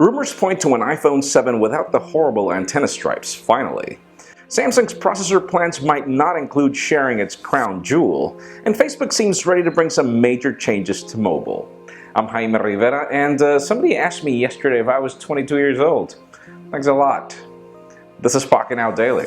Rumors point to an iPhone 7 without the horrible antenna stripes, finally. Samsung's processor plans might not include sharing its crown jewel, and Facebook seems ready to bring some major changes to mobile. I'm Jaime Rivera, and somebody asked me yesterday if I was 22 years old. Thanks a lot. This is Pocketnow Daily.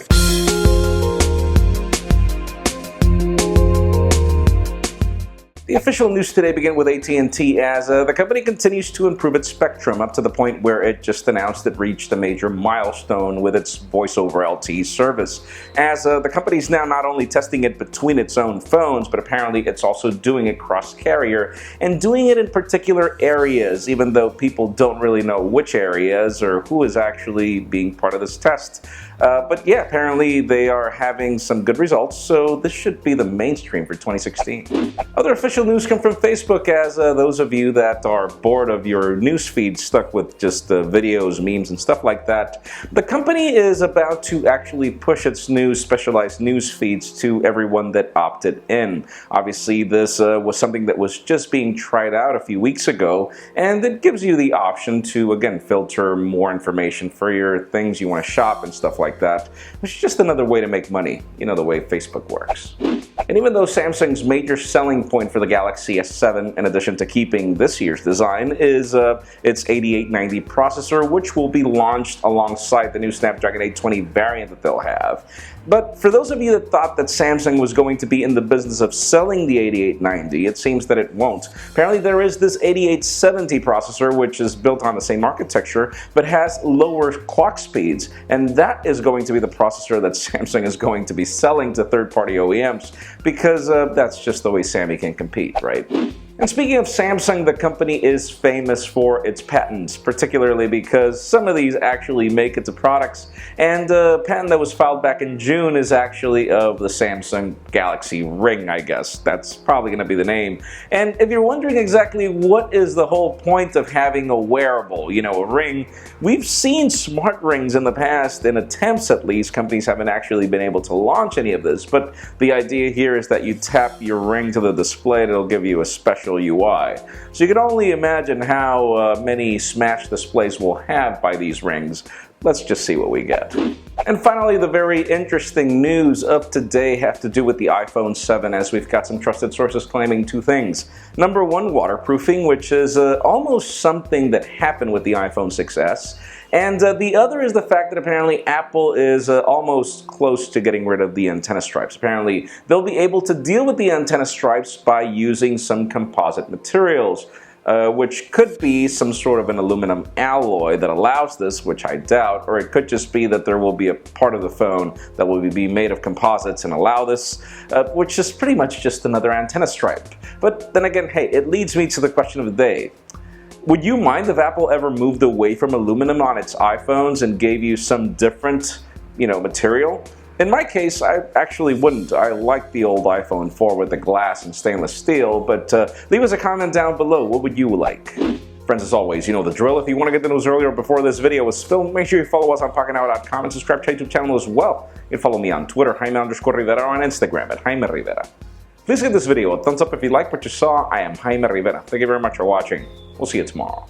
The official news today begin with AT&T as the company continues to improve its spectrum up to the point where it just announced it reached a major milestone with its voice over LTE service. As the company is now not only testing it between its own phones, but apparently it's also doing it cross-carrier and doing it in particular areas, even though people don't really know which areas or who is actually being part of this test. But yeah, apparently they are having some good results, so this should be the mainstream for 2016. Other official news come from Facebook as those of you that are bored of your news feed stuck with just videos, memes, and stuff like that. The company is about to actually push its new specialized news feeds to everyone that opted in. Obviously, this was something that was just being tried out a few weeks ago, and it gives you the option to, again, filter more information for your things you want to shop and stuff like that, which is just another way to make money, you know, the way Facebook works. And even though Samsung's major selling point for the Galaxy S7, in addition to keeping this year's design, is its 8890 processor, which will be launched alongside the new Snapdragon 820 variant that they'll have. But for those of you that thought that Samsung was going to be in the business of selling the 8890, it seems that it won't. Apparently there is this 8870 processor, which is built on the same architecture, but has lower clock speeds, and that is going to be the processor that Samsung is going to be selling to third-party OEMs, because that's just the way Sammy can compete, right? And speaking of Samsung, the company is famous for its patents, particularly because some of these actually make it to products, and a patent that was filed back in June is actually of the Samsung Galaxy Ring, I guess. That's probably going to be the name. And if you're wondering exactly what is the whole point of having a wearable, you know, a ring, we've seen smart rings in the past, in attempts at least. Companies haven't actually been able to launch any of this, but the idea here is that you tap your ring to the display and it'll give you a special UI. So you can only imagine how many smash displays we'll have by these rings. Let's just see what we get. And finally, the very interesting news of today have to do with the iPhone 7, as we've got some trusted sources claiming two things. Number one, waterproofing, which is almost something that happened with the iPhone 6s. And the other is the fact that apparently Apple is almost close to getting rid of the antenna stripes. Apparently they'll be able to deal with the antenna stripes by using some composite materials, which could be some sort of an aluminum alloy that allows this, which I doubt, or it could just be that there will be a part of the phone that will be made of composites and allow this, which is pretty much just another antenna stripe. But then again, hey, it leads me to the question of the day. Would you mind if Apple ever moved away from aluminum on its iPhones and gave you some different, material? In my case, I actually wouldn't. I like the old iPhone 4 with the glass and stainless steel, but leave us a comment down below. What would you like? Friends, as always, you know the drill. If you want to get the news earlier before this video is filmed, make sure you follow us on Pocketnow.com and subscribe to our YouTube channel as well. You can follow me on Twitter, Jaime_Rivera, or on Instagram at Jaime Rivera. Please give this video a thumbs up if you like what you saw. I am Jaime Rivera. Thank you very much for watching. We'll see you tomorrow.